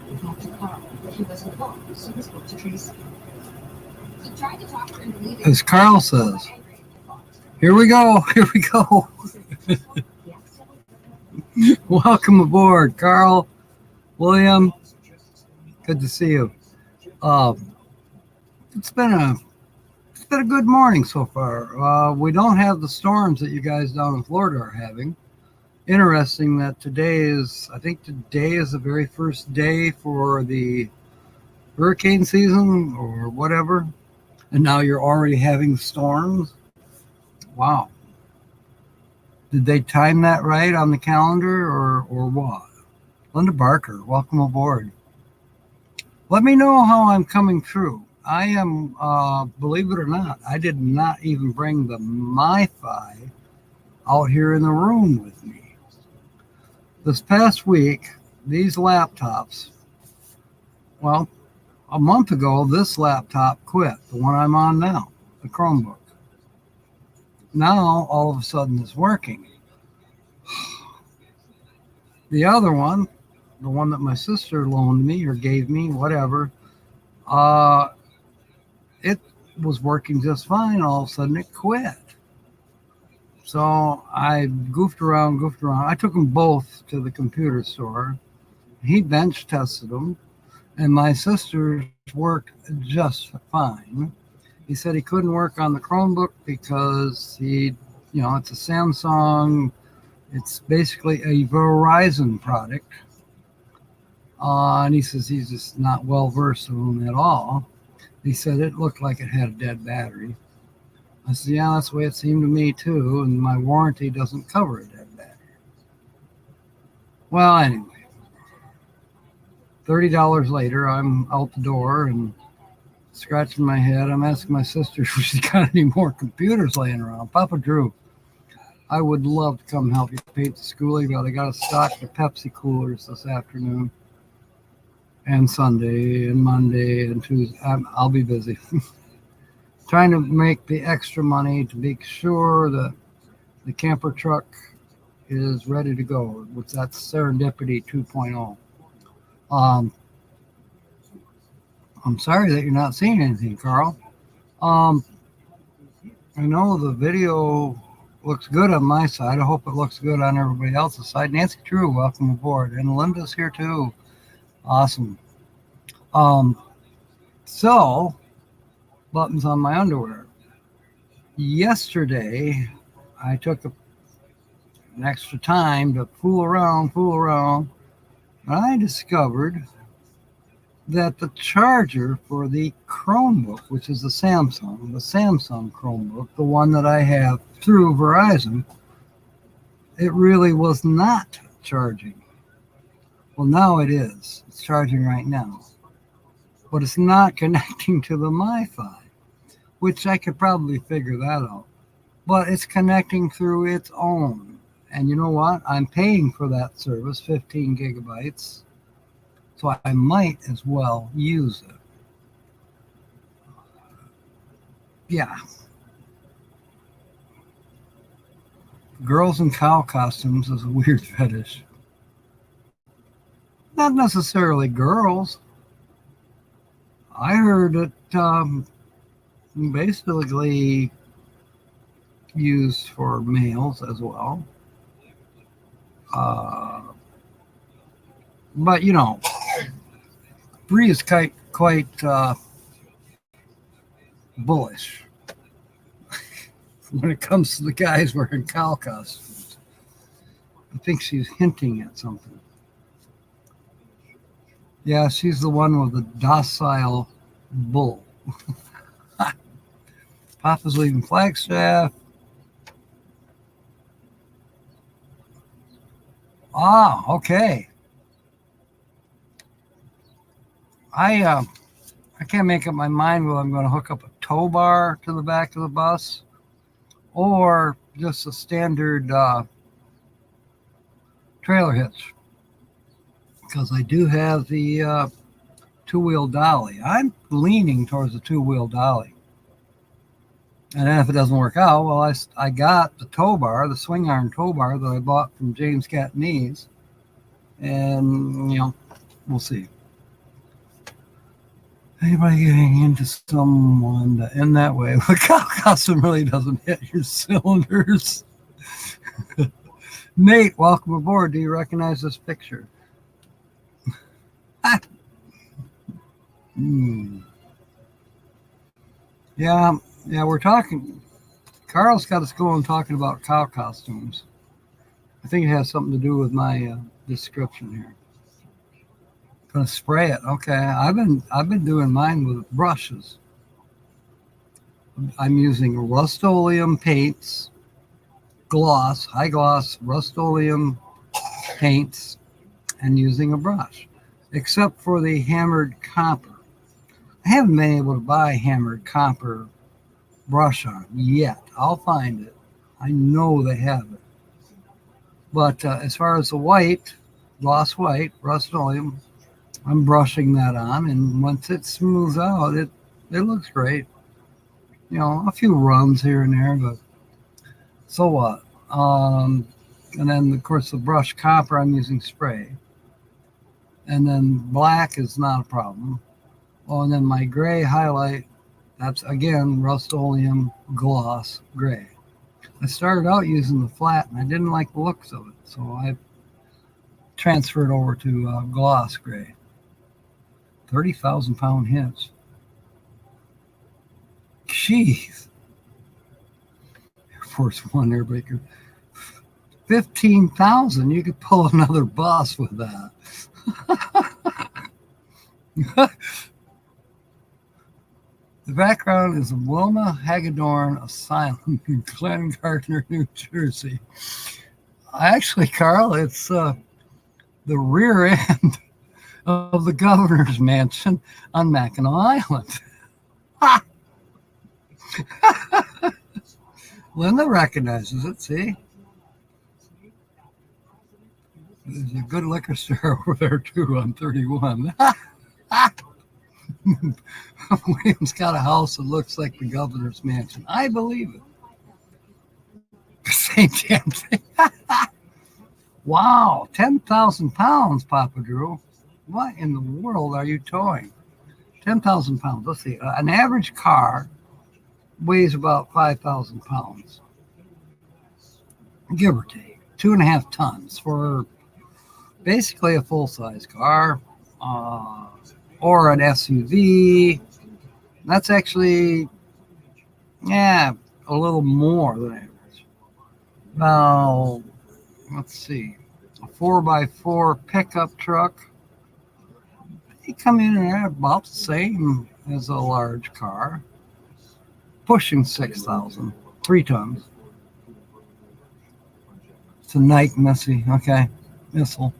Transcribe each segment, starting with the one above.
and talked to Carl, but he wasn't home, so he spoke to Tracy. He tried to talk her into leaving. As Carl says, here we go, here we go. Welcome aboard, Carl, William. Good to see you. It's been a good morning so far. We don't have the storms that you guys down in Florida are having. Interesting that I think today is the very first day for the hurricane season or whatever, and now you're already having storms. Wow. Did they time that right on the calendar or what? Linda Barker, welcome aboard. Let me know how I'm coming through. I am, believe it or not, I did not even bring the MiFi out here in the room with me. This past week, these laptops, well, a month ago, this laptop quit, the one I'm on now, the Chromebook. Now, all of a sudden, it's working. The other one, the one that my sister loaned me or gave me, whatever, it was working just fine. All of a sudden, it quit. So I goofed around. I took them both to the computer store. He bench tested them, and my sister's worked just fine. He said he couldn't work on the Chromebook because it's a Samsung. It's basically a Verizon product. And he says he's just not well versed in them at all. He said it looked like it had a dead battery. I said, yeah, that's the way it seemed to me too, and my warranty doesn't cover a dead battery. Well, anyway, $30 later, I'm out the door and scratching my head. I'm asking my sister if she's got any more computers laying around. Papa Drew, I would love to come help you paint the schoolie, but I got to stock the Pepsi coolers this afternoon and Sunday and Monday and Tuesday. I'll be busy. Trying to make the extra money to make sure that the camper truck is ready to go. That's Serendipity 2.0. I'm sorry that you're not seeing anything, Carl. I know the video looks good on my side. I hope it looks good on everybody else's side. Nancy True, welcome aboard. And Linda's here too. Awesome. So, buttons on my underwear. Yesterday, I took an extra time to fool around, and I discovered that the charger for the Chromebook, which is the Samsung Chromebook, the one that I have through Verizon, it really was not charging. Well, now it is. It's charging right now. But it's not connecting to the MiFi, which I could probably figure that out. But it's connecting through its own. And you know what? I'm paying for that service, 15 gigabytes. So I might as well use it. Yeah. Girls in cow costumes is a weird fetish. Not necessarily girls. I heard it basically used for males as well. But Bree is quite bullish when it comes to the guys wearing cow costumes. I think she's hinting at something. Yeah, she's the one with the docile bull. Papa's leaving Flagstaff. Ah, okay. I can't make up my mind whether I'm going to hook up a tow bar to the back of the bus or just a standard trailer hitch, because I do have the two-wheel dolly. I'm leaning towards the two-wheel dolly. And then if it doesn't work out, well, I got the tow bar, the swing arm tow bar that I bought from James Catanese. And, we'll see. Anybody getting into someone in that way? The cow costume really doesn't hit your cylinders. Nate, welcome aboard. Do you recognize this picture? Yeah, we're talking. Carl's got us going talking about cow costumes. I think it has something to do with my description here. Gonna spray it. Okay, I've been doing mine with brushes. I'm using Rust-Oleum paints, gloss, high gloss Rust-Oleum paints, and using a brush, except for the hammered copper. I haven't been able to buy hammered copper brush on yet. I'll find it. I know they have it. But as far as the white, gloss white, Rust-Oleum, I'm brushing that on, and once it smooths out, it looks great. You know, a few runs here and there, but so what? And then, of course, the brush copper, I'm using spray. And then black is not a problem. Oh, and then my gray highlight, that's, again, Rust-Oleum gloss gray. I started out using the flat, and I didn't like the looks of it, so I transferred over to gloss gray. 30,000-pound hits. Jeez. Air Force One airbreaker. 15,000. You could pull another bus with that. The background is Wilma Hagedorn Asylum in Glen Gardner, New Jersey. Actually, Carl, it's the rear end of the governor's mansion on Mackinac Island. Linda recognizes it, see? There's a good liquor store over there, too, on 31. William's got a house that looks like the governor's mansion. I believe it. The same damn thing. Wow, 10,000 pounds, Papa Drew. What in the world are you towing? 10,000 pounds. Let's see. An average car weighs about 5,000 pounds, give or take. 2.5 tons for basically a full-size car or an SUV. That's actually, a little more than average. Now, let's see. A 4x4 pickup truck. They come in at about the same as a large car. Pushing 6,000, 3 tons. It's a Nike Missy, okay, missile.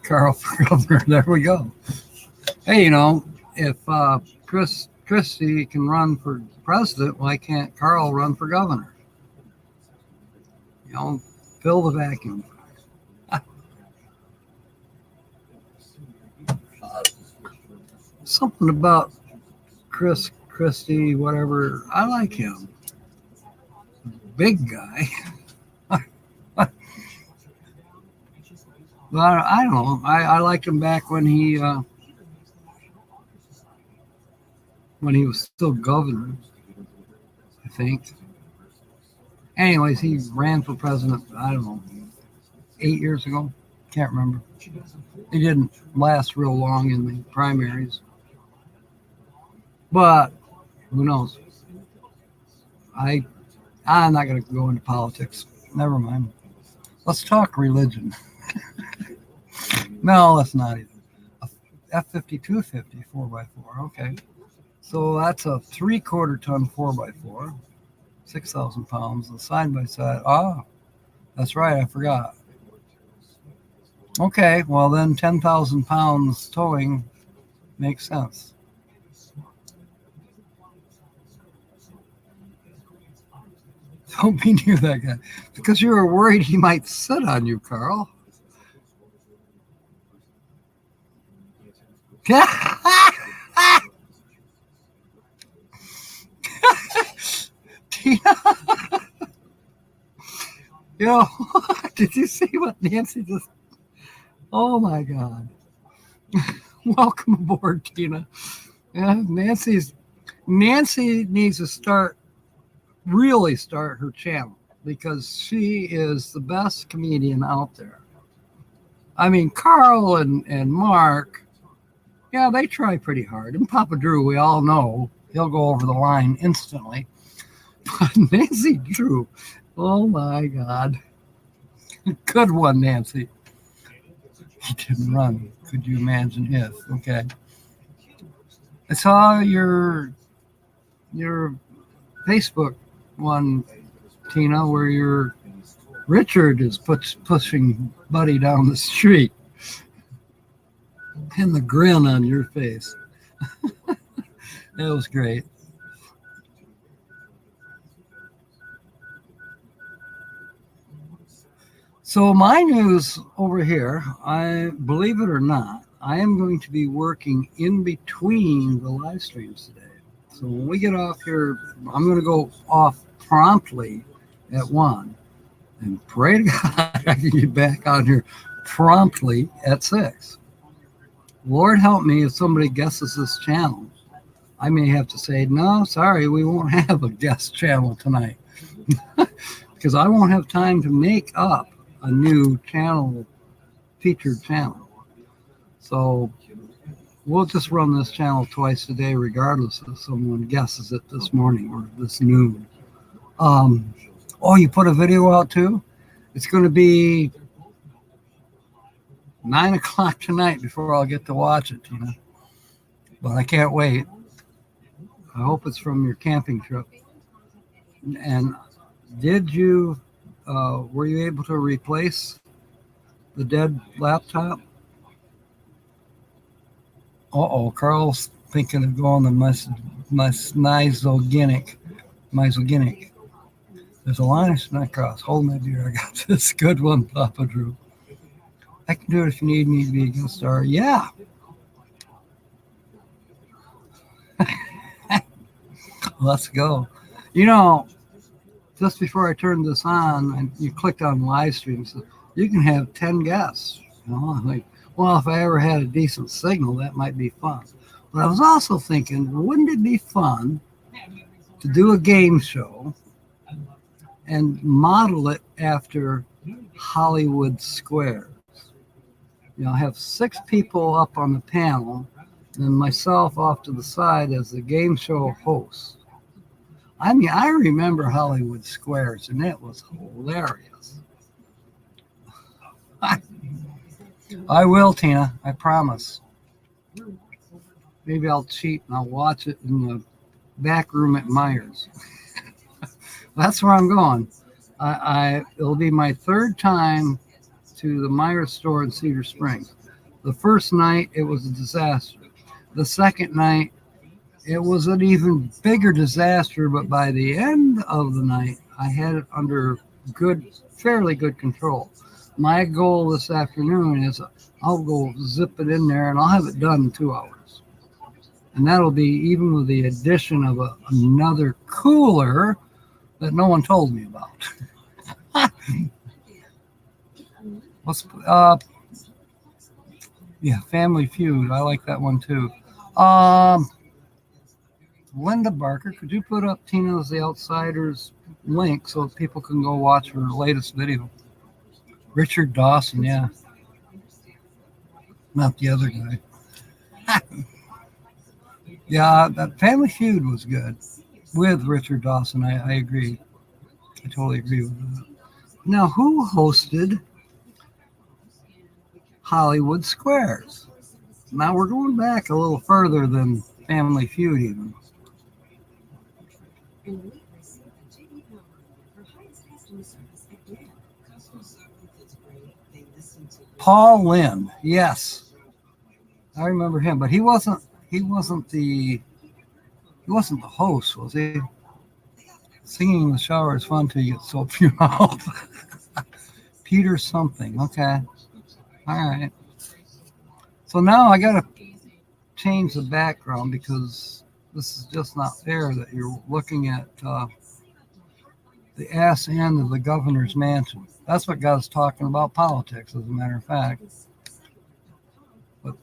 Carl for governor, there we go. Hey, you know, if Christie can run for president, why can't Carl run for governor? You know, fill the vacuum. Something about Christie, whatever. I like him. Big guy. But I don't know. I liked him back when he was still governor, I think. Anyways, he ran for president, I don't know, 8 years ago. Can't remember. He didn't last real long in the primaries. But who knows? I'm not going to go into politics. Never mind. Let's talk religion. No, let's not either. A F-5250 4x4. Okay. So that's a 3/4 ton 4x4. 6,000 pounds. The side-by-side. That's right. I forgot. Okay. Well, then 10,000 pounds towing makes sense. Don't be near that guy. Because you were worried he might sit on you, Carl. Tina, you know, did you see what Nancy just? Oh my God! Welcome aboard, Tina. Yeah, Nancy needs to really start her channel because she is the best comedian out there. I mean, Carl and Mark, yeah, they try pretty hard. And Papa Drew, we all know, he'll go over the line instantly. But Nancy Drew, oh my God. Good one, Nancy. He didn't run. Could you imagine if? Okay. I saw your Facebook one, Tina, where Richard is pushing Buddy down the street. And the grin on your face. That was great. So my news over here, I believe it or not, I am going to be working in between the live streams today. So when we get off here, I'm going to go off promptly at 1. And pray to God I can get back on here promptly at 6. Lord help me if somebody guesses this channel. I may have to say, no, sorry, we won't have a guest channel tonight. Because I won't have time to make up a new channel, featured channel. So we'll just run this channel twice a day, regardless if someone guesses it this morning or this noon. Oh, you put a video out too? It's going to be 9 o'clock tonight before I'll get to watch it, Tina. But I can't wait. I hope it's from your camping trip. And did you, were you able to replace the dead laptop? Uh-oh, Carl's thinking of going the misogyntic. There's a line I should not cross. Hold my beer. I got this. Good one, Papa Drew. I can do it if you need me to be a guest star. Yeah. Let's go. You know, just before I turned this on, and you clicked on live stream, so you can have 10 guests. You know, I'm like, well, if I ever had a decent signal, that might be fun. But I was also thinking, wouldn't it be fun to do a game show and model it after Hollywood Squares? You know, have 6 people up on the panel and myself off to the side as the game show host. I mean, I remember Hollywood Squares, and it was hilarious. I will, Tina. I promise. Maybe I'll cheat and I'll watch it in the back room at Myers. That's where I'm going. It'll be my 3rd time to the Myers store in Cedar Springs. The first night, it was a disaster. The second night, it was an even bigger disaster, but by the end of the night, I had it under fairly good control. My goal this afternoon is I'll go zip it in there and I'll have it done in 2 hours. And that'll be even with the addition of another cooler that no one told me about. Yeah, Family Feud. I like that one too. Linda Barker, could you put up Tina's The Outsiders link so that people can go watch her latest video? Richard Dawson, yeah. Not the other guy. Yeah, that Family Feud was good with Richard Dawson. I agree. I totally agree with that. Now, who hosted Hollywood Squares? Now, we're going back a little further than Family Feud even. Paul Lynde, yes, I remember him, but he wasn't the host, was he? Singing in the shower is fun till you get soap in your mouth. Peter something, okay, all right. So now I gotta change the background because this is just not fair that you're looking at the ass end of the governor's mansion. That's what got us talking about politics, as a matter of fact. But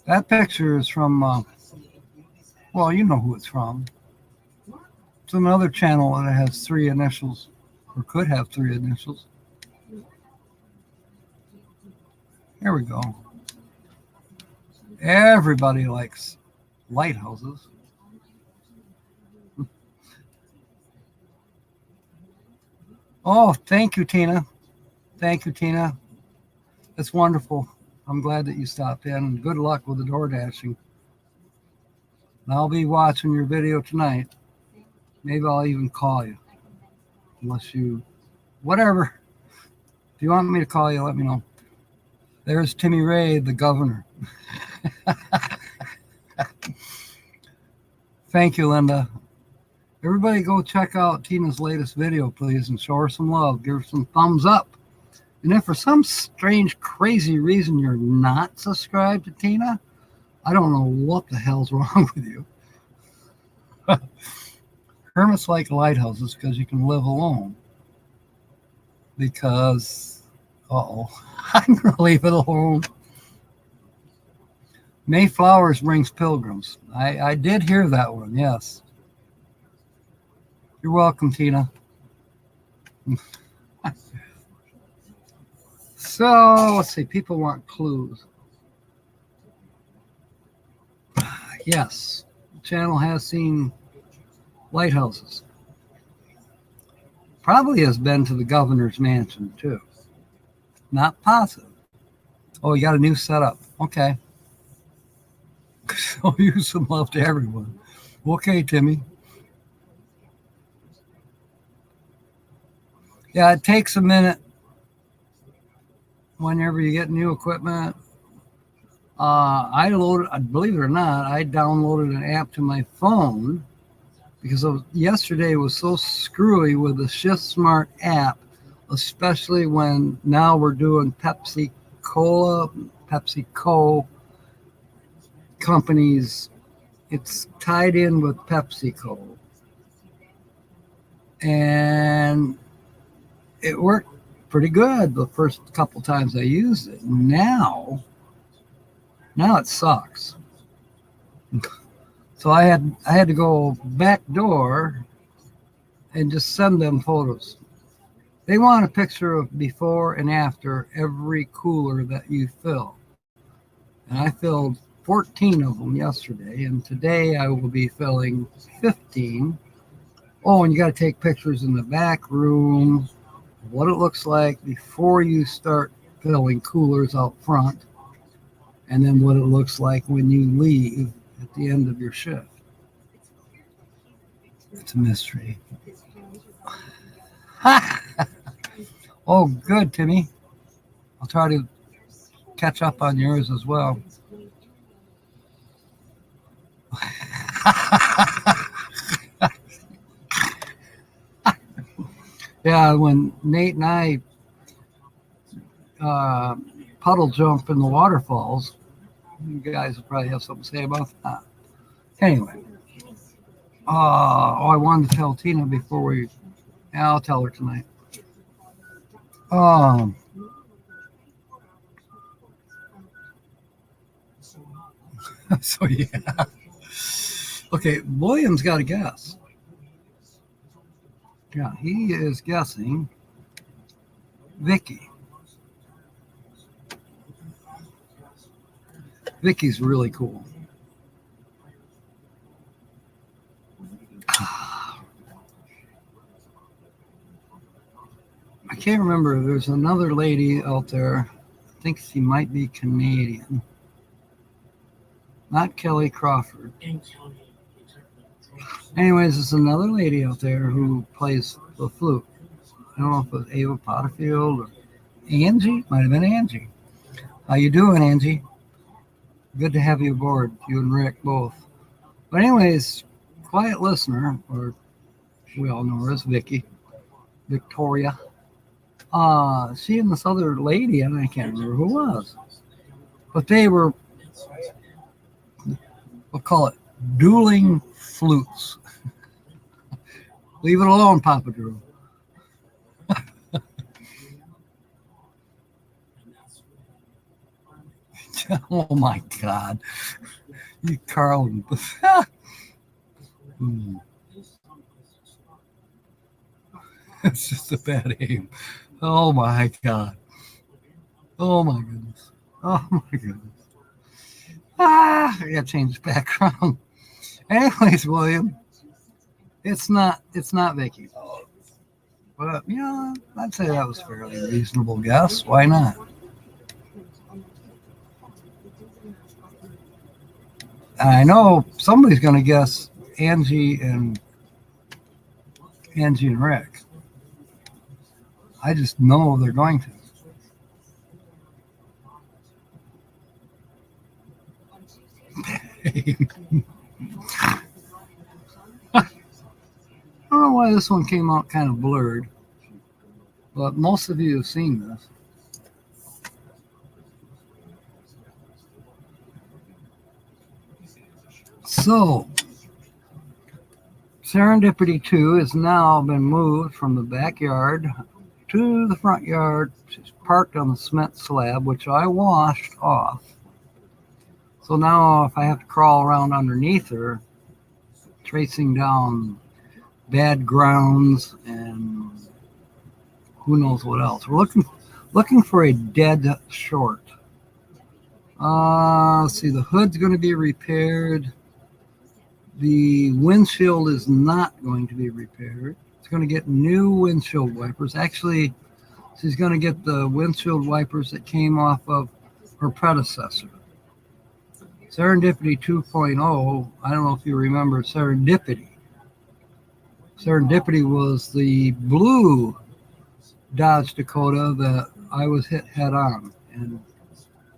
that picture is from, well, you know who it's from. It's another channel that has 3 initials, or could have 3 initials. Here we go. Everybody likes lighthouses. Oh, thank you, Tina. Thank you, Tina. It's wonderful. I'm glad that you stopped in, and good luck with the door dashing. I'll be watching your video tonight. Maybe I'll even call you. Unless you, whatever. If you want me to call you, let me know. There's Timmy Ray, the governor. Thank you, Linda. Everybody go check out Tina's latest video, please, and show her some love. Give her some thumbs up. And if for some strange, crazy reason you're not subscribed to Tina, I don't know what the hell's wrong with you. Hermits like lighthouses because you can live alone. Because, I'm going to leave it alone. May flowers brings pilgrims. I did hear that one, yes. You're welcome, Tina. So, let's see. People want clues. Yes, the channel has seen lighthouses. Probably has been to the governor's mansion, too. Not positive. Oh, you got a new setup. Okay. So use some love to everyone. Okay, Timmy. Yeah, it takes a minute whenever you get new equipment. Believe it or not, I downloaded an app to my phone because yesterday was so screwy with the Shift Smart app, especially when now we're doing PepsiCo companies. It's tied in with PepsiCo. And it worked pretty good the first couple times I used it. Now it sucks. So I had to go back door and just send them photos. They want a picture of before and after every cooler that you fill. And I filled 14 of them yesterday, and today I will be filling 15. Oh, and you got to take pictures in the back room, what it looks like before you start filling coolers out front, and then what it looks like when you leave at the end of your shift. It's a mystery. Oh, good, Timmy. I'll try to catch up on yours as well. Yeah, when Nate and I puddle jump in the waterfalls, you guys will probably have something to say about that. Anyway, I wanted to tell Tina before I'll tell her tonight. So yeah. Okay, William's got a guess. Yeah, he is guessing Vicky. Vicky's really cool. I can't remember. There's another lady out there. I think she might be Canadian. Not Kelly Crawford. Anyways, there's another lady out there who plays the flute. I don't know if it was Ava Potterfield or Angie. Might have been Angie. How you doing, Angie? Good to have you aboard, you and Rick both. But anyways, quiet listener, or we all know her as Victoria. She and this other lady, and I can't remember who it was, but they were, we'll call it dueling flutes. Leave it alone, Papa Drew. Oh my God. You Carl. It's just a bad aim. Oh my God. Oh my goodness. Oh my goodness. I gotta change the background. Anyways, William, it's not Vicky. But I'd say that was a fairly reasonable guess. Why not? I know somebody's gonna guess Angie and Rick. I just know they're going to. I don't know why this one came out kind of blurred, but most of you have seen this. So, Serendipity 2 has now been moved from the backyard to the front yard. She's parked on the cement slab, which I washed off. So now if I have to crawl around underneath her, tracing down bad grounds and who knows what else. We're looking for a dead short. Let's see, the hood's going to be repaired. The windshield is not going to be repaired. It's going to get new windshield wipers. Actually, she's going to get the windshield wipers that came off of her predecessor. Serendipity 2.0, I don't know if you remember Serendipity. Serendipity was the blue Dodge Dakota that I was hit head on and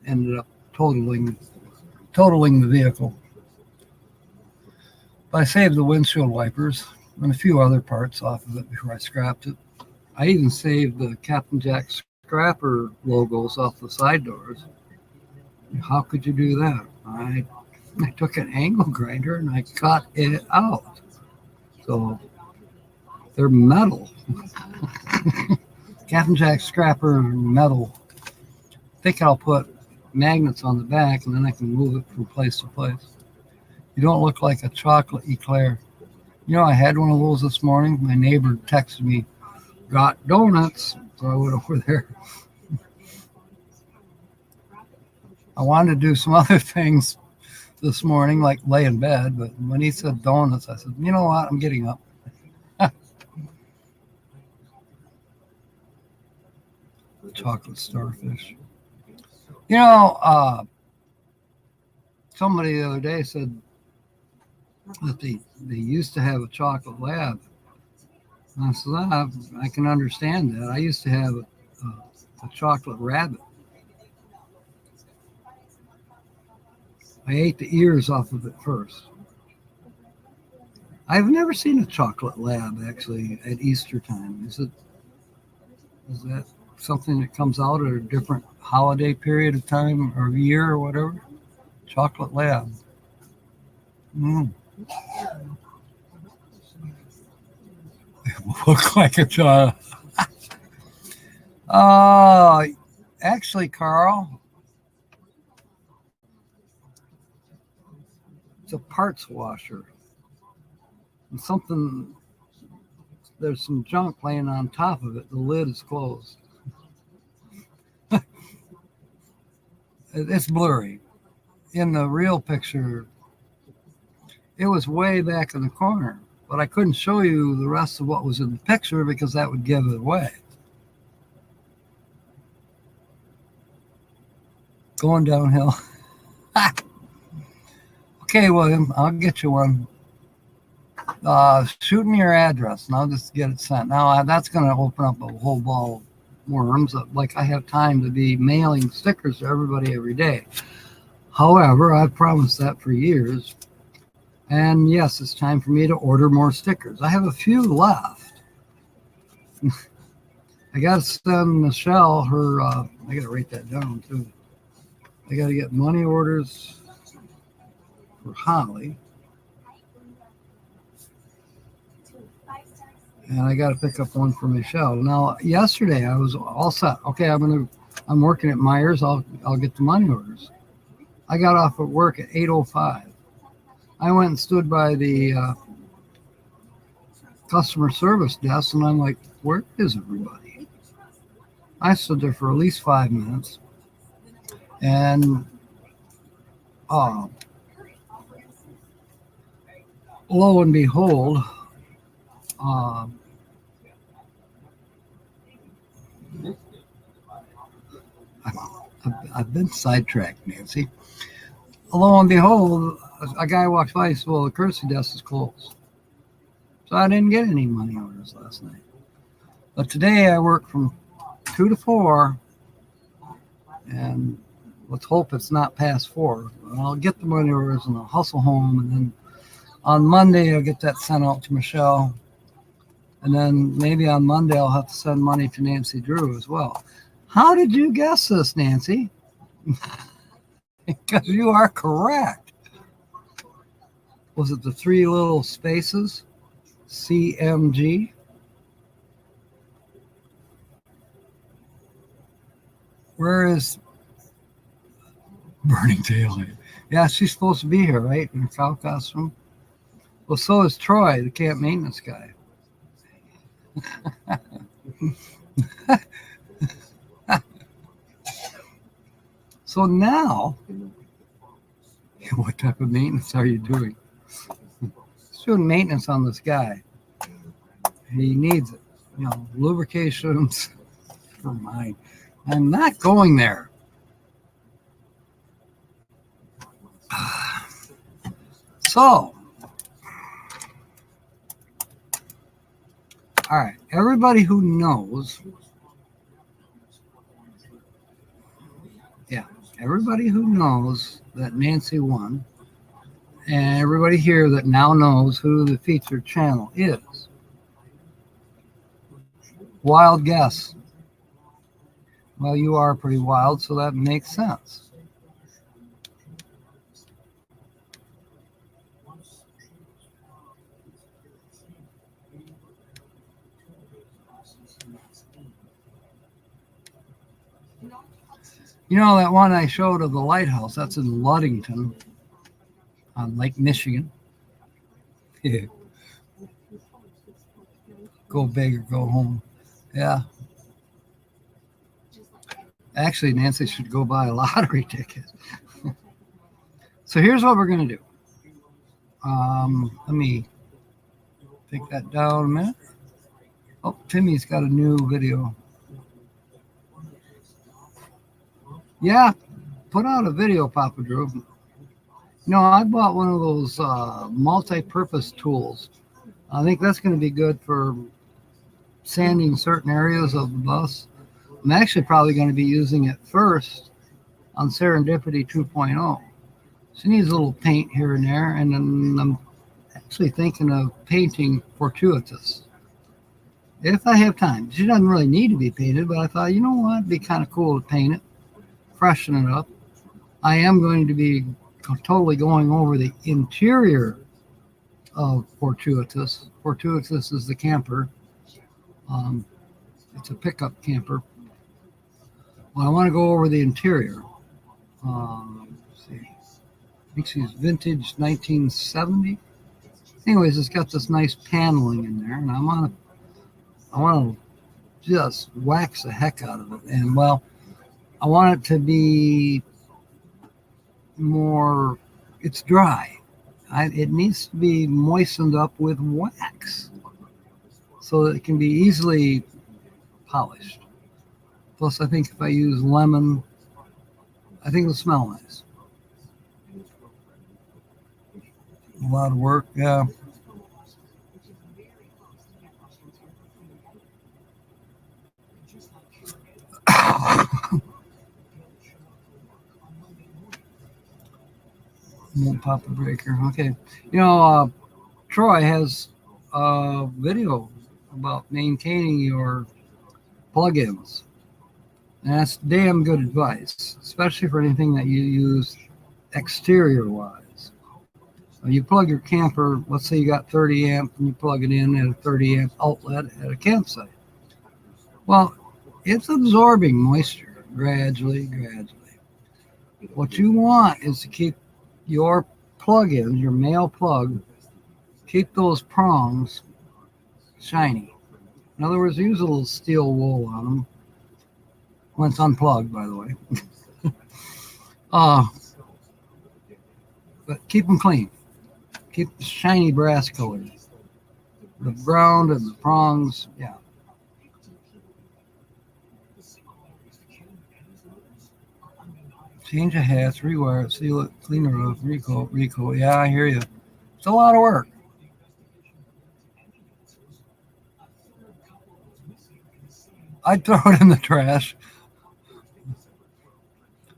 ended up totaling the vehicle. But I saved the windshield wipers and a few other parts off of it before I scrapped it. I even saved the Captain Jack Scrapper logos off the side doors. How could you do that? I took an angle grinder and I cut it out. So they're metal. Captain Jack Scrapper metal. I think I'll put magnets on the back and then I can move it from place to place. You don't look like a chocolate eclair. I had one of those this morning. My neighbor texted me, got donuts. So I went over there. I wanted to do some other things this morning, like lay in bed, but when he said donuts, I said, you know what, I'm getting up. Chocolate starfish. Somebody the other day said that they used to have a chocolate lab. And I said, I can understand that. I used to have a chocolate rabbit. I ate the ears off of it first. I've never seen a chocolate lab actually at Easter time. Is that something that comes out at a different holiday period of time or year or whatever? Chocolate lab. It look like a child. Actually, Carl, it's a parts washer. And there's some junk laying on top of it. The lid is closed. It's blurry. In the real picture, it was way back in the corner, but I couldn't show you the rest of what was in the picture because that would give it away. Going downhill. Okay, William, I'll get you one. Shoot me your address and I'll just get it sent. Now, that's going to open up a whole ball of worms. Like I have time to be mailing stickers to everybody every day. However, I've promised that for years. And yes, it's time for me to order more stickers. I have a few left. I got to send Michelle her, I got to write that down too. I got to get money orders for Holly. And I got to pick up one for Michelle. Now, yesterday I was all set. Okay, I'm working at Myers. I'll get the money orders. I got off at work at 8:05. I went and stood by the customer service desk, and I'm like, where is everybody? I stood there for at least 5 minutes, and lo and behold, I've been sidetracked, Nancy. Lo and behold, a guy walks by and says, well, the courtesy desk is closed. So I didn't get any money orders last night. But today I work from 2 to 4, and let's hope it's not past 4. I'll get the money orders and I'll hustle home, and then on Monday I'll get that sent out to Michelle, and then maybe on Monday I'll have to send money to Nancy Drew as well. How did you guess this, Nancy? Because you are correct. Was it the 3 little spaces? CMG? Where is Burning Taillight? Yeah, she's supposed to be here, right? In her cow costume. Well, so is Troy, the camp maintenance guy. So now, what type of maintenance are you doing? Just doing maintenance on this guy. He needs it. Lubrications for mine. I'm not going there. So, all right, everybody who knows, everybody who knows that Nancy won, and everybody here that now knows who the featured channel is. Wild guess. Well, you are pretty wild, so that makes sense. That one I showed of the lighthouse, that's in Ludington on Lake Michigan. Go big or go home. Yeah. Actually, Nancy should go buy a lottery ticket. So here's what we're going to do. Let me take that down a minute. Oh, Timmy's got a new video. Yeah, put out a video, Papa Drew. I bought one of those multi-purpose tools. I think that's going to be good for sanding certain areas of the bus. I'm actually probably going to be using it first on Serendipity 2.0. She needs a little paint here and there, and then I'm actually thinking of painting Fortuitous. If I have time. She doesn't really need to be painted, but I thought, you know what, it'd be kind of cool to paint it, freshen it up. I am going to be totally going over the interior of Fortuitous. Fortuitous is the camper. It's a pickup camper. Well, I want to go over the interior. Let's see. I think she's vintage 1970. Anyways, it's got this nice paneling in there, and I want to just wax the heck out of it. And well, I want it to be more. It's dry. It needs to be moistened up with wax so that it can be easily polished. Plus, I think if I use lemon, I think it'll smell nice. A lot of work, yeah. Won't pop the breaker. Okay. Troy has a video about maintaining your plugins. And that's damn good advice, especially for anything that you use exterior-wise. You plug your camper, let's say you got 30 amp, and you plug it in at a 30 amp outlet at a campsite. Well, it's absorbing moisture gradually. What you want is to keep your plug-ins, your male plug, keep those prongs shiny. In other words, use a little steel wool on them when it's unplugged, by the way. But keep them clean. Keep the shiny brass colors. The ground and the prongs, yeah. Change the hats, rewire it, seal it, clean the roof, recoat. Yeah, I hear you. It's a lot of work. I'd throw it in the trash.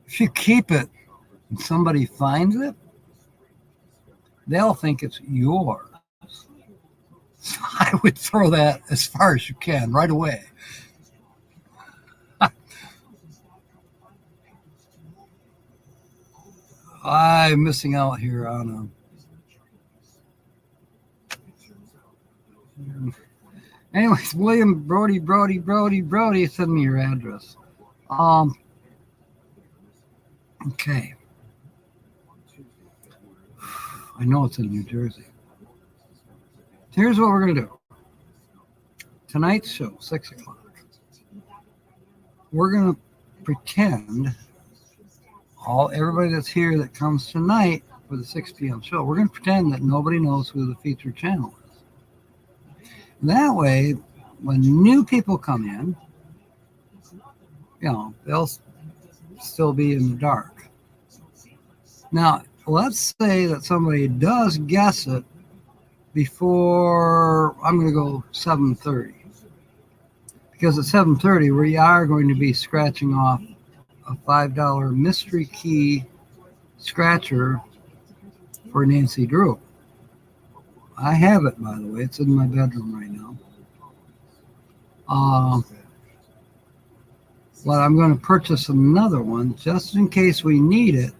If you keep it and somebody finds it, they'll think it's yours. So I would throw that as far as you can right away. I'm missing out here on anyways, William Brody, send me your address. Okay. I know it's in New Jersey. Here's what we're going to do. Tonight's show, 6 o'clock. We're going to pretend everybody that's here that comes tonight for the 6 p.m. show, we're going to pretend that nobody knows who the featured channel is. And that way, when new people come in, they'll still be in the dark. Now, let's say that somebody does guess it before, I'm going to go 7:30. Because at 7:30, we are going to be scratching off a $5 mystery key scratcher for Nancy Drew. I have it, by the way. It's in my bedroom right now. But I'm going to purchase another one just in case we need it.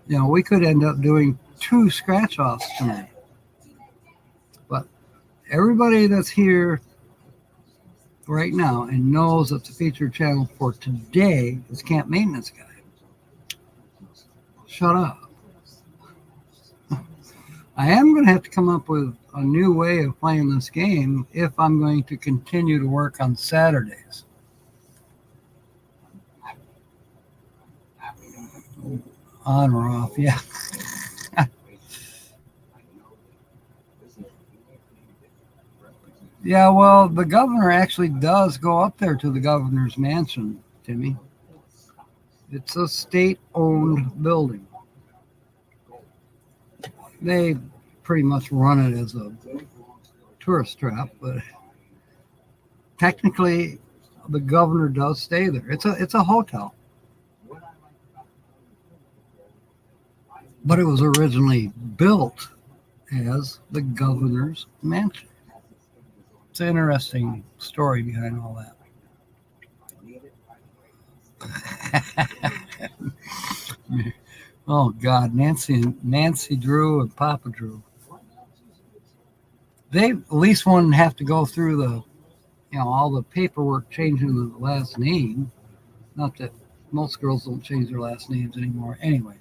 We could end up doing 2 scratch-offs tonight. But everybody that's here right now and knows that the featured channel for today is Camp Maintenance Guy. Shut up. I am going to have to come up with a new way of playing this game if I'm going to continue to work on Saturdays. On or off, yeah. Yeah, well, the governor actually does go up there to the governor's mansion, Timmy. It's a state-owned building. They pretty much run it as a tourist trap, but technically the governor does stay there. It's a hotel. But it was originally built as the governor's mansion. It's an interesting story behind all that. Oh God, Nancy Drew and Papa Drew. They at least wouldn't have to go through all the paperwork changing the last name. Not that most girls don't change their last names anymore. Anyway.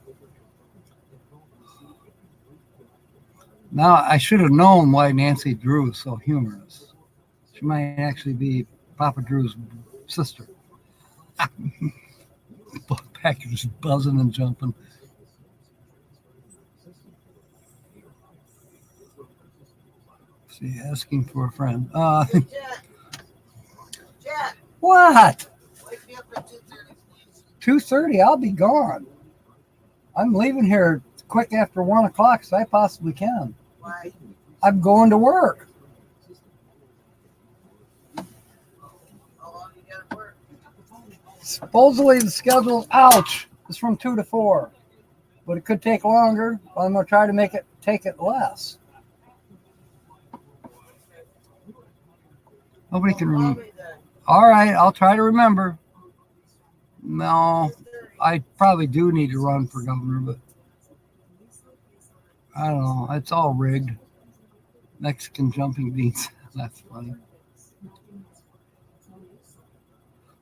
Now, I should have known why Nancy Drew is so humorous. She might actually be Papa Drew's sister. Package buzzing and jumping. See, asking for a friend. Jack. What? Wake me up at 2:30. I'll be gone. I'm leaving here quick after 1 o'clock as I possibly can. Why? I'm going to work. How long you gotta work? Supposedly the schedule, ouch, is from 2 to 4. But it could take longer. I'm going to try to take it less. Nobody can remember. All right, I'll try to remember. No, I probably do need to run for governor, but I don't know. It's all rigged. Mexican jumping beans. That's funny.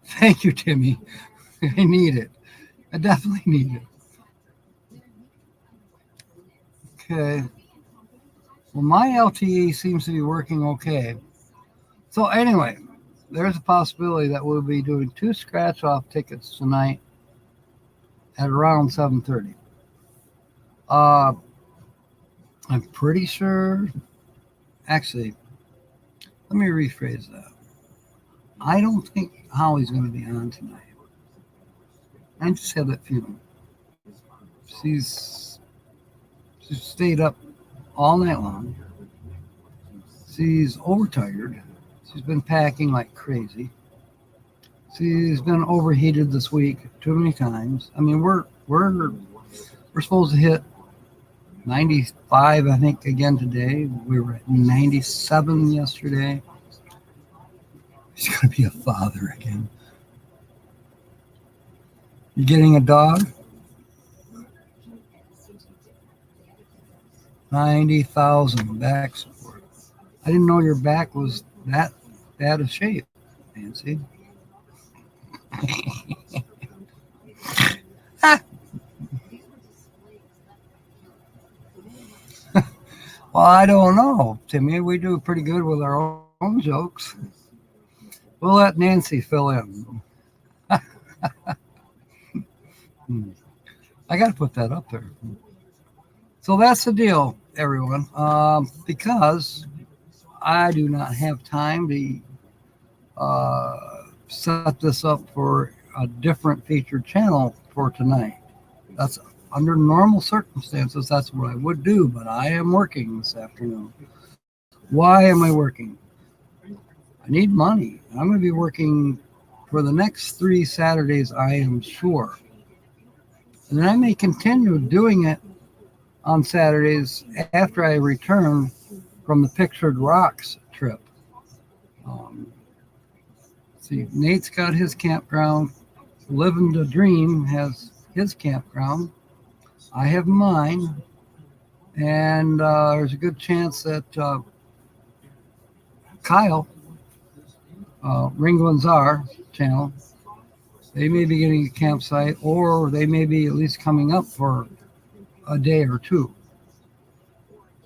Thank you, Timmy. I need it. I definitely need it. Okay. Well, my LTE seems to be working okay. So anyway, there's a possibility that we'll be doing 2 scratch-off tickets tonight at around 7:30. Uh, I'm pretty sure. Actually, let me rephrase that. I don't think Holly's going to be on tonight. I just had that feeling. She's stayed up all night long. She's overtired. She's been packing like crazy. She's been overheated this week too many times. I mean, we're supposed to hit 95, I think, again today. We were at 97 yesterday. He's going to be a father again. You getting a dog? 90,000 back support. I didn't know your back was that bad of shape, Nancy. Well, I don't know, Timmy. We do pretty good with our own jokes. We'll let Nancy fill in. I got to put that up there. So that's the deal, everyone. Because I do not have time to set this up for a different featured channel for tonight. That's under normal circumstances, that's what I would do, but I am working this afternoon. Why am I working? I need money. I'm going to be working for the next 3 Saturdays, I am sure. And then I may continue doing it on Saturdays after I return from the Pictured Rocks trip. See, Nate's got his campground. Living the Dream has his campground. I have mine. And there's a good chance that Kyle, Ringo and Czar channel, they may be getting a campsite, or they may be at least coming up for a day or two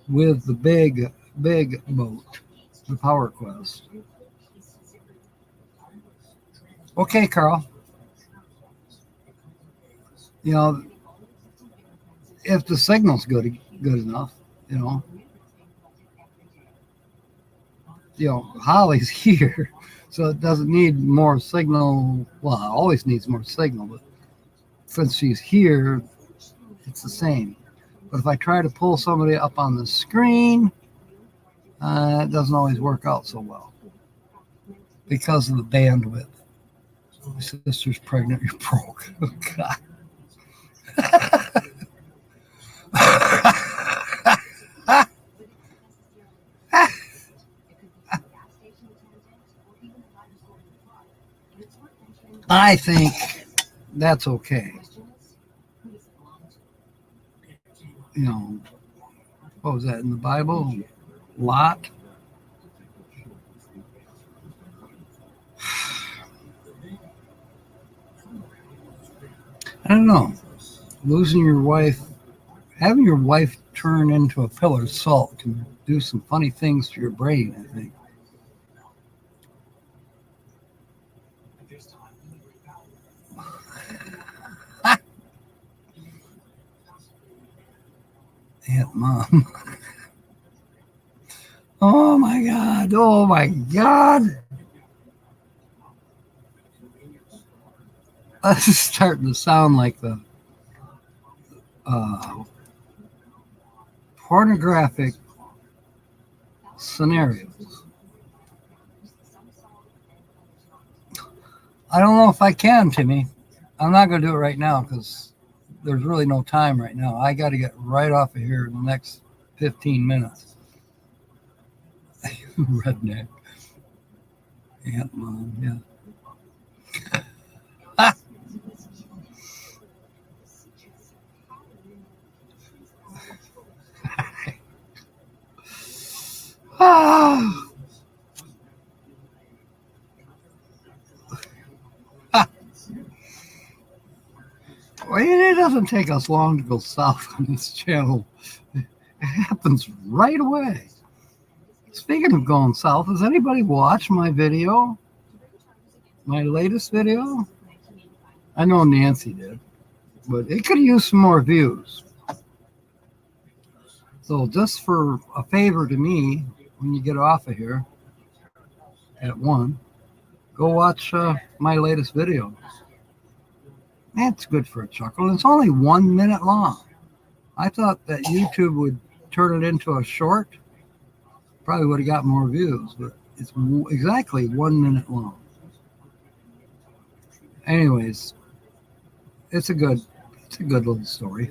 with the big boat, the Power Quest. Okay, Carl. You know, if the signal's good enough, you know, Holly's here, so it doesn't need more signal. Well, it always needs more signal, but since she's here, it's the same. But if I try to pull somebody up on the screen, it doesn't always work out so well because of the bandwidth. My sister's pregnant, you're broke. Oh, God. I think that's okay. You know, what was that in the Bible? Lot. I don't know. Losing your wife, having your wife turn into a pillar of salt can do some funny things to your brain, I think. Aunt Mom. Oh my God. Oh my God. This is starting to sound like the pornographic scenarios. I don't know if I can, Timmy. I'm not going to do it right now because there's really no time right now. I got to get right off of here in the next 15 minutes. Redneck. Aunt Mom, yeah. it doesn't take us long to go south on this channel. It happens right away. Speaking of going south, has anybody watched my video? My latest video? I know Nancy did, but it could use some more views. So just for a favor to me, when you get off of here at 1, go watch my latest video. That's good for a chuckle. It's only 1 minute long. I thought that YouTube would turn it into a short. Probably would have got more views, but it's exactly 1 minute long. Anyways, it's a good little story.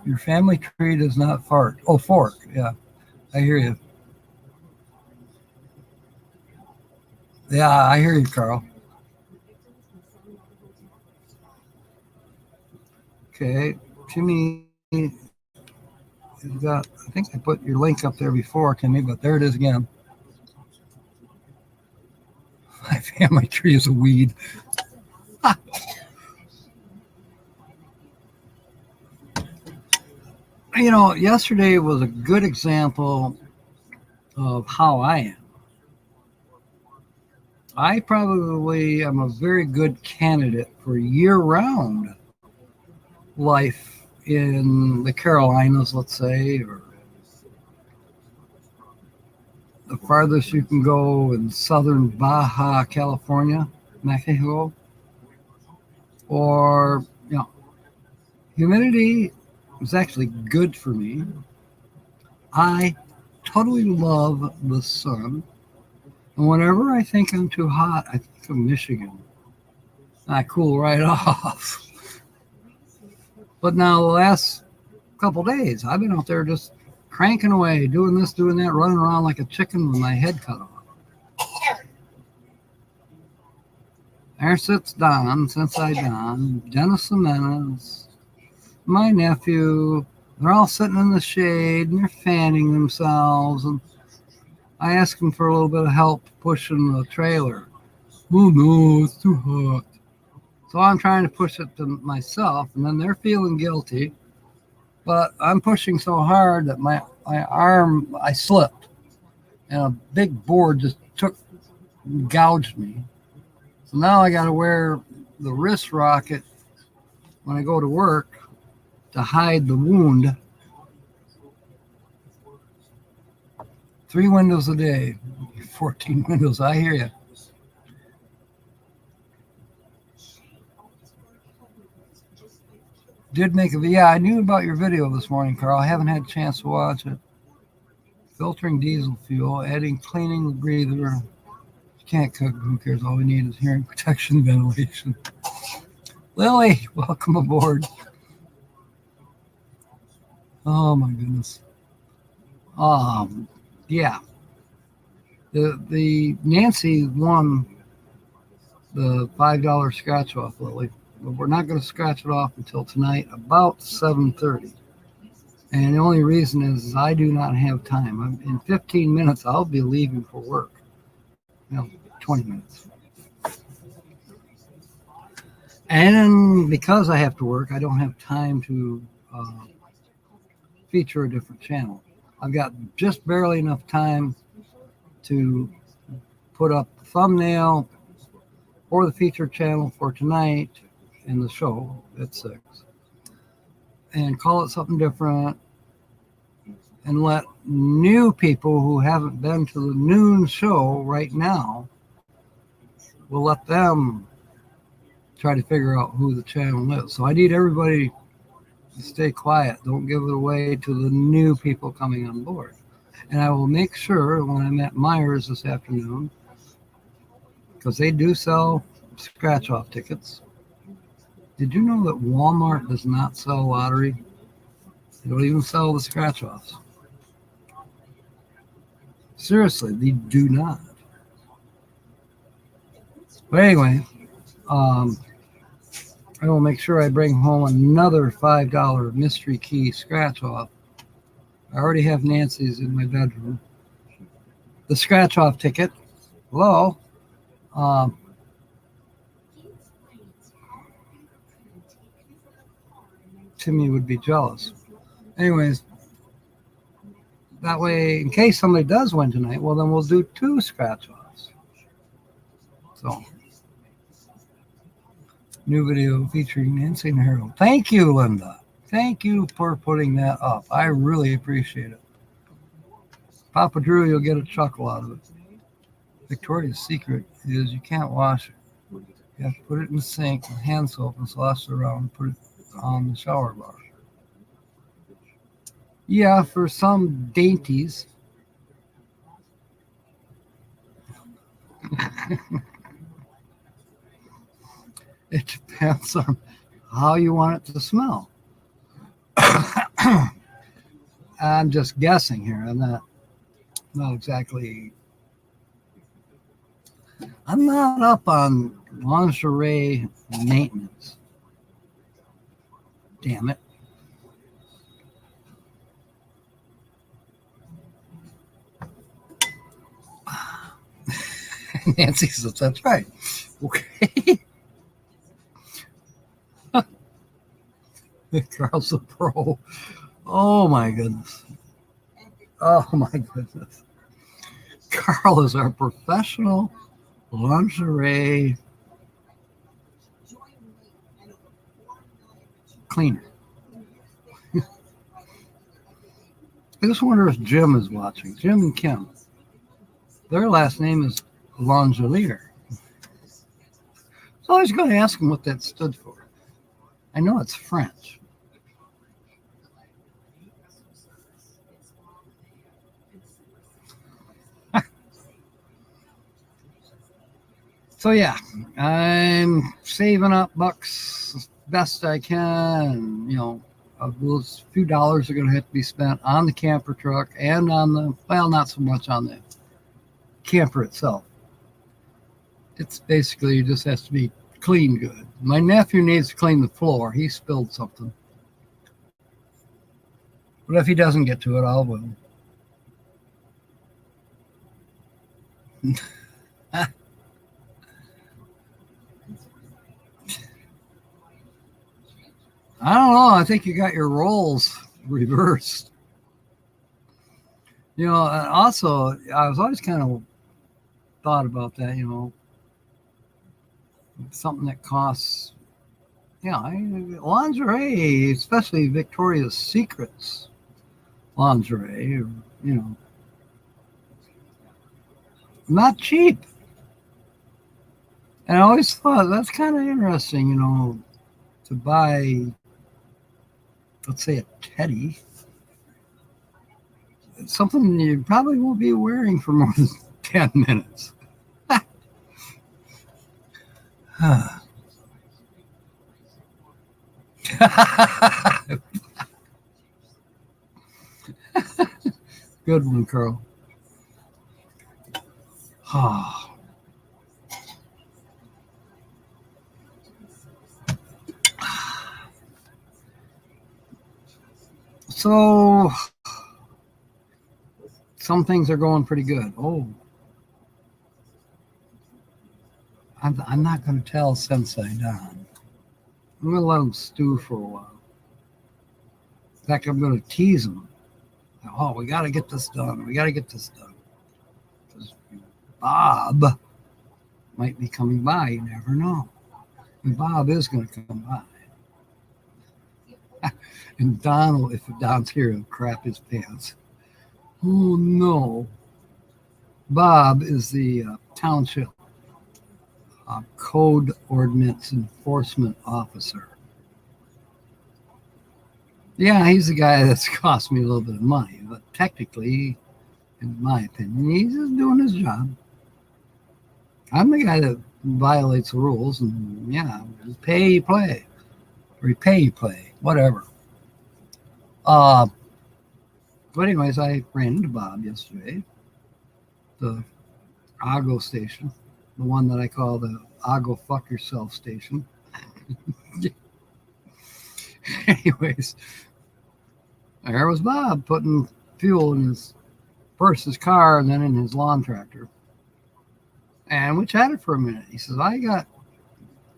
Your family tree does not fart. Oh, fork. Yeah, I hear you. Yeah, I hear you, Carl. Okay, Jimmy, I think I put your link up there before, Timmy, but there it is again. My family tree is a weed. You know, yesterday was a good example of how I am. I probably am a very good candidate for year-round life in the Carolinas, let's say, or the farthest you can go in southern Baja California, Mexico, or, you know, humidity is actually good for me. I totally love the sun. And whenever I think I'm too hot, I think of Michigan. I cool right off. But now the last couple days, I've been out there just cranking away, doing this, doing that, running around like a chicken with my head cut off. There sits Don, Sensei Don, Dennis Jimenez, my nephew. They're all sitting in the shade and they're fanning themselves. And I asked them for a little bit of help pushing the trailer. Oh no, it's too hot. So I'm trying to push it to myself, and then they're feeling guilty. But I'm pushing so hard that my arm, I slipped. And a big board just gouged me. So now I got to wear the wrist rocket when I go to work to hide the wound. 3 windows a day, 14 windows. I hear you. Yeah, I knew about your video this morning, Carl. I haven't had a chance to watch it. Filtering diesel fuel, adding cleaning the breather. You can't cook, who cares? All we need is hearing protection, ventilation. Lily, welcome aboard. Oh my goodness. Yeah. The Nancy won the $5 scratch off, Lily. But we're not going to scratch it off until tonight, about 7:30. And the only reason is I do not have time. In 15 minutes, I'll be leaving for work. 20 minutes. And because I have to work, I don't have time to feature a different channel. I've got just barely enough time to put up the thumbnail or the featured channel for tonight in the show at 6 and call it something different and let new people who haven't been to the noon show right now, we'll let them try to figure out who the channel is. So I need everybody to stay quiet. Don't give it away to the new people coming on board. And I will make sure when I'm at Myers this afternoon, because they do sell scratch-off tickets. Did you know that Walmart does not sell lottery? They don't even sell the scratch-offs. Seriously, they do not. But anyway, I will make sure I bring home another $5 mystery key scratch-off. I already have Nancy's in my bedroom. The scratch-off ticket. Hello? Timmy would be jealous. Anyways, that way, in case somebody does win tonight, well, then we'll do 2 scratch-offs. So, new video featuring Nancy and Harold. Thank you, Linda. Thank you for putting that up. I really appreciate it. Papa Drew, you'll get a chuckle out of it. Victoria's secret is you can't wash it. You have to put it in the sink with hand soap and slosh it around and put it on the shower bar. Yeah, for some dainties. It depends on how you want it to smell. I'm just guessing here. I'm not exactly. I'm not up on lingerie maintenance. Damn it. Nancy says, that's right. Okay. Carl's a pro. Oh, my goodness. Oh, my goodness. Carl is our professional lingerie cleaner. I just wonder if Jim is watching. Jim and Kim. Their last name is Langelier. So I was going to ask him what that stood for. I know it's French. So yeah, I'm saving up bucks as best I can. You know, those few dollars are going to have to be spent on the camper truck and on the, well, not so much on the camper itself. It's basically, it just has to be clean good. My nephew needs to clean the floor. He spilled something. But if he doesn't get to it, I'll will. I don't know. I think you got your roles reversed. You know, also, I was always kind of thought about that, you know, something that costs, yeah, lingerie, especially Victoria's Secret's lingerie, you know, not cheap. And I always thought that's kind of interesting, you know, to buy, let's say, a teddy, something you probably won't be wearing for more than 10 minutes. Good one, Carl. So some things are going pretty good. Oh, I'm not going to tell Sensei Don. I'm going to let him stew for a while. In fact, I'm going to tease him. Oh, we got to get this done. We got to get this done. Because Bob might be coming by. You never know. And Bob is going to come by. And Don, if Don's here, he'll crap his pants. Oh, no. Bob is the township code ordinance enforcement officer. Yeah, he's the guy that's cost me a little bit of money, but technically, in my opinion, he's just doing his job. I'm the guy that violates the rules, and yeah, pay you play, repay you play, whatever. But anyways, I ran into Bob yesterday, the Ago station, the one that I call the Ago fuck yourself station. Anyways, there was Bob putting fuel in his car and then in his lawn tractor. And we chatted for a minute. He says, I got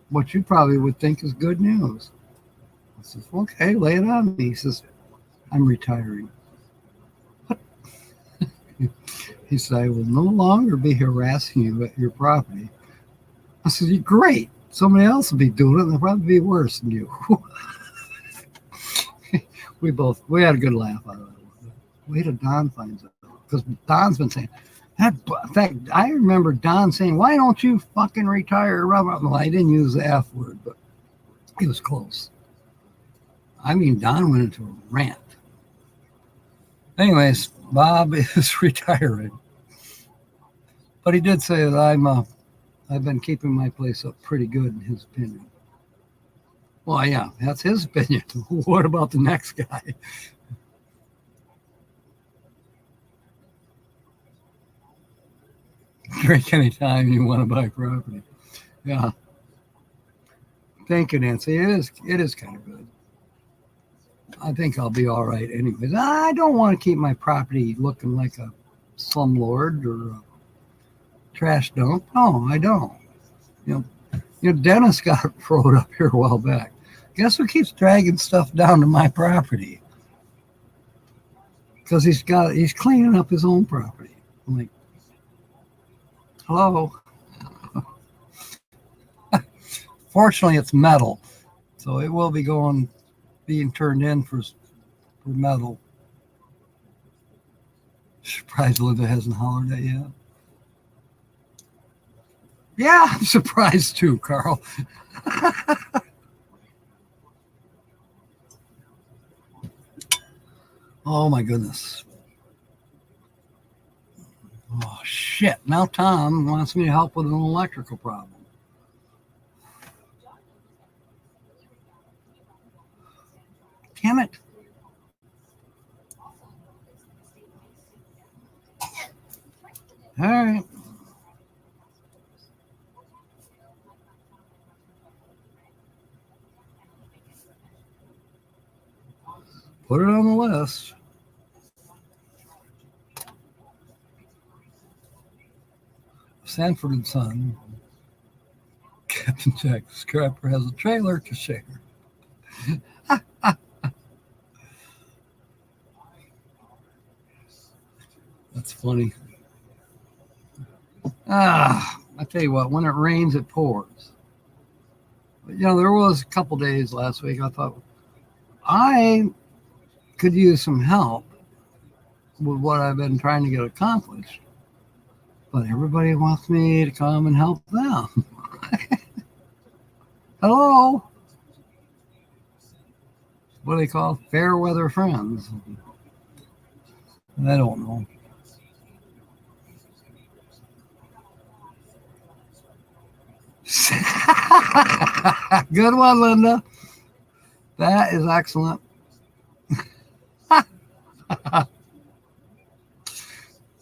what you probably would think is good news. I says, okay, lay it on me. He says, I'm retiring. What? He said, I will no longer be harassing you at your property. I said, great. Somebody else will be doing it, and they'll probably be worse than you. we had a good laugh out of it. Wait till Don finds out. Because Don's been saying, in fact, I remember Don saying, why don't you fucking retire? Well, I didn't use the F word, but he was close. I mean, Don went into a rant. Anyways, Bob is retiring. But he did say that I've been keeping my place up pretty good in his opinion. Well, yeah, that's his opinion. What about the next guy? Drink anytime you want to buy property. Yeah. Thank you, Nancy. It is kind of good. I think I'll be all right anyways. I don't want to keep my property looking like a slumlord or a trash dump. No, I don't. You know, Dennis got it thrown up here a while back. Guess who keeps dragging stuff down to my property? Because he's cleaning up his own property. I'm like, hello. Fortunately, it's metal, so it will be being turned in for metal. Surprised Linda hasn't hollered at you yet. Yeah, I'm surprised too, Carl. Oh my goodness. Oh shit. Now Tom wants me to help with an electrical problem. Damn it. All right. Put it on the list. Sanford and Son. Captain Jack the Scrapper has a trailer to share. That's funny. I tell you what, when it rains, it pours. But, there was a couple days last week I thought I could use some help with what I've been trying to get accomplished. But everybody wants me to come and help them. Hello? What do they call fair weather friends? I don't know. Good one, Linda. That is excellent.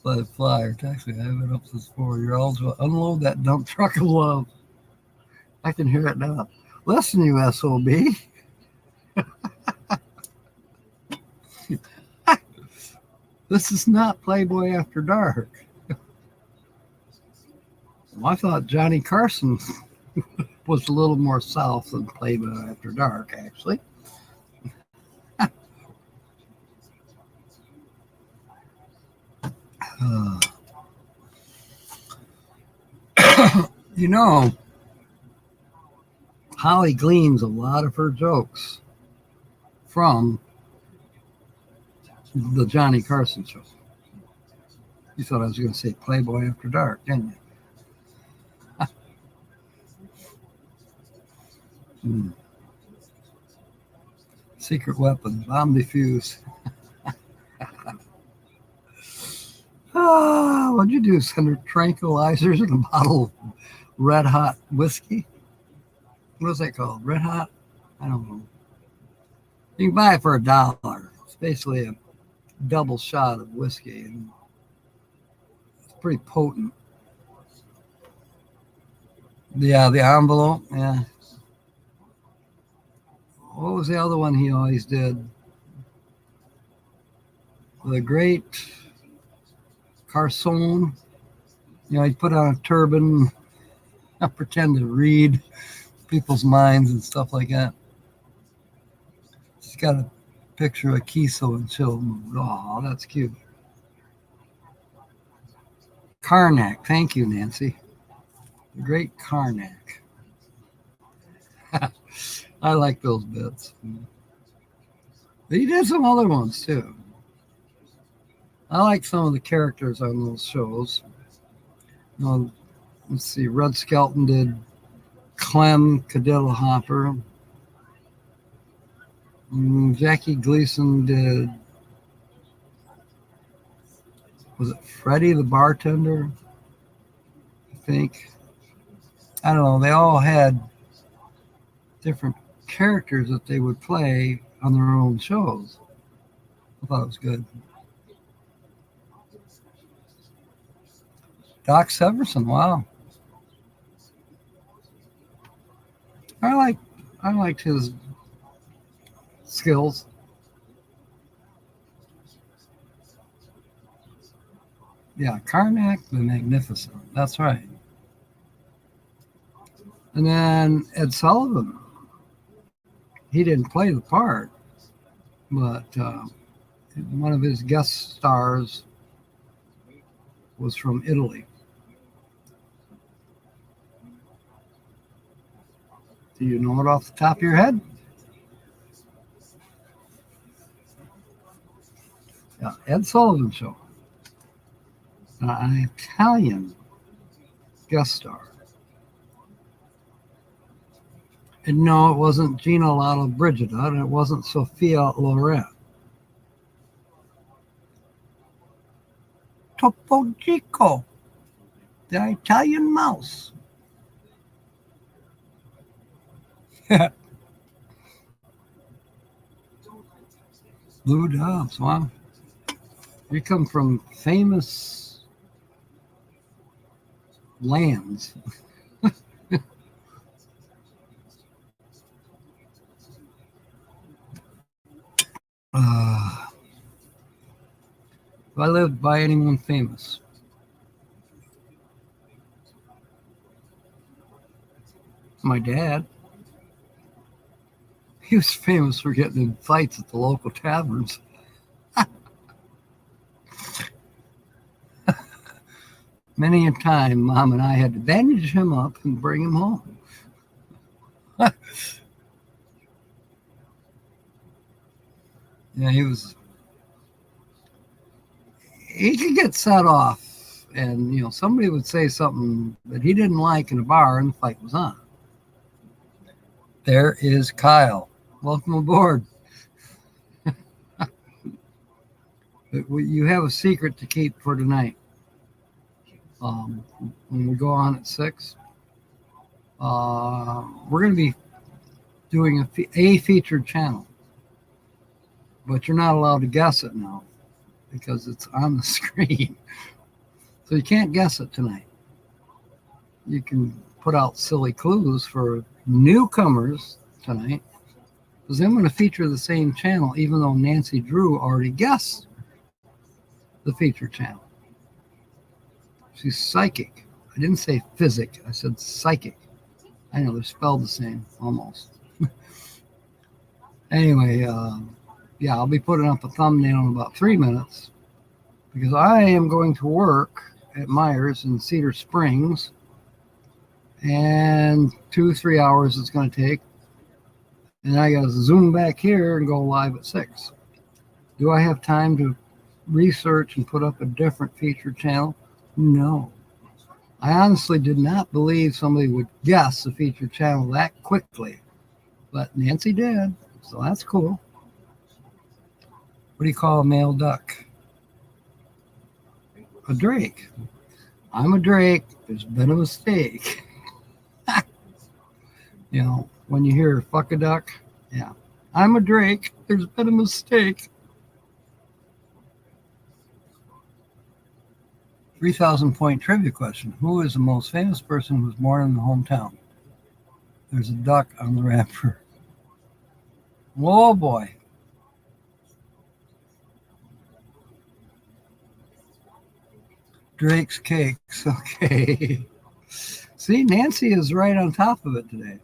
Let it fly or text me. I haven't been up since 4 years old to unload that dump truck of love. I can hear it now. Listen, you SOB. This is not Playboy After Dark. Well, I thought Johnny Carson was a little more south than Playboy After Dark, actually. Holly gleans a lot of her jokes from the Johnny Carson show. You thought I was going to say Playboy After Dark, didn't you? Secret weapon, bomb defuse. What'd you do? Send her tranquilizers and a bottle of red hot whiskey? What is that called? Red hot? I don't know. You can buy it for $1. It's basically a double shot of whiskey, and it's pretty potent. Yeah, the envelope. Yeah. What was the other one he always did? The great Carson. He'd put on a turban, pretend to read people's minds and stuff like that. She's got a picture of Kiesel in chill mood. Oh, that's cute. Karnak. Thank you, Nancy. The great Karnak. I like those bits. But he did some other ones too. I like some of the characters on those shows. Let's see. Red Skelton did Clem Cadiddlehopper. Jackie Gleason did, was it Freddie the bartender? I think. I don't know. They all had different characters that they would play on their own shows. I thought it was good. Doc Severson, wow. I liked his skills. Yeah, Karnak the Magnificent. That's right. And then Ed Sullivan. He didn't play the part, but one of his guest stars was from Italy. Do you know it off the top of your head? Yeah, Ed Sullivan Show. An Italian guest star. And no, it wasn't Gina Lollobrigida, and it wasn't Sophia Loren. Topo Chico, the Italian mouse. Blue Doves, wow. You come from famous lands. If I lived by anyone famous, my dad. He was famous for getting in fights at the local taverns. Many a time, Mom and I had to bandage him up and bring him home. Yeah, he could get set off, and somebody would say something that he didn't like in a bar, and the fight was on. There is Kyle. Welcome aboard. You have a secret to keep for tonight. When we go on at 6, we're going to be doing a featured channel, but you're not allowed to guess it now because it's on the screen. So you can't guess it tonight. You can put out silly clues for newcomers tonight, because I'm going to feature the same channel, even though Nancy Drew already guessed the feature channel. She's psychic. I didn't say physic. I said psychic. I know they're spelled the same, almost. Anyway, I'll be putting up a thumbnail in about 3 minutes, because I am going to work at Myers in Cedar Springs, and 2-3 hours it's going to take. And I got to zoom back here and go live at 6. Do I have time to research and put up a different featured channel? No. I honestly did not believe somebody would guess the featured channel that quickly. But Nancy did, so that's cool. What do you call a male duck? A drake. I'm a drake. There's been a mistake. When you hear fuck a duck, yeah. I'm a drake. There's been a mistake. 3,000-point trivia question. Who is the most famous person who was born in the hometown? There's a duck on the wrapper. Oh, boy. Drake's Cakes. Okay. See, Nancy is right on top of it today.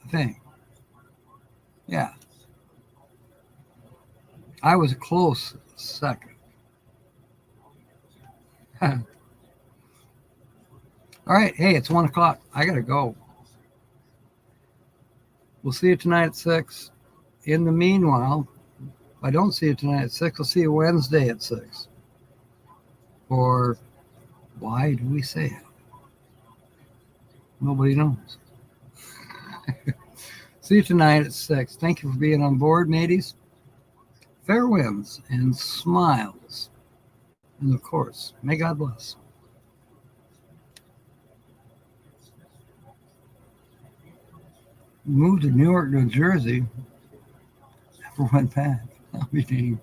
I think. Yeah. I was a close second. All right. Hey, it's 1 o'clock. I got to go. We'll see you tonight at 6. In the meanwhile, if I don't see you tonight at 6, I'll see you Wednesday at 6. Or why do we say it? Nobody knows. See you tonight at 6. Thank you for being on board, mateys. Fair winds and smiles. And of course, may God bless. Moved to Newark, New Jersey. Never went back. I'll be dang.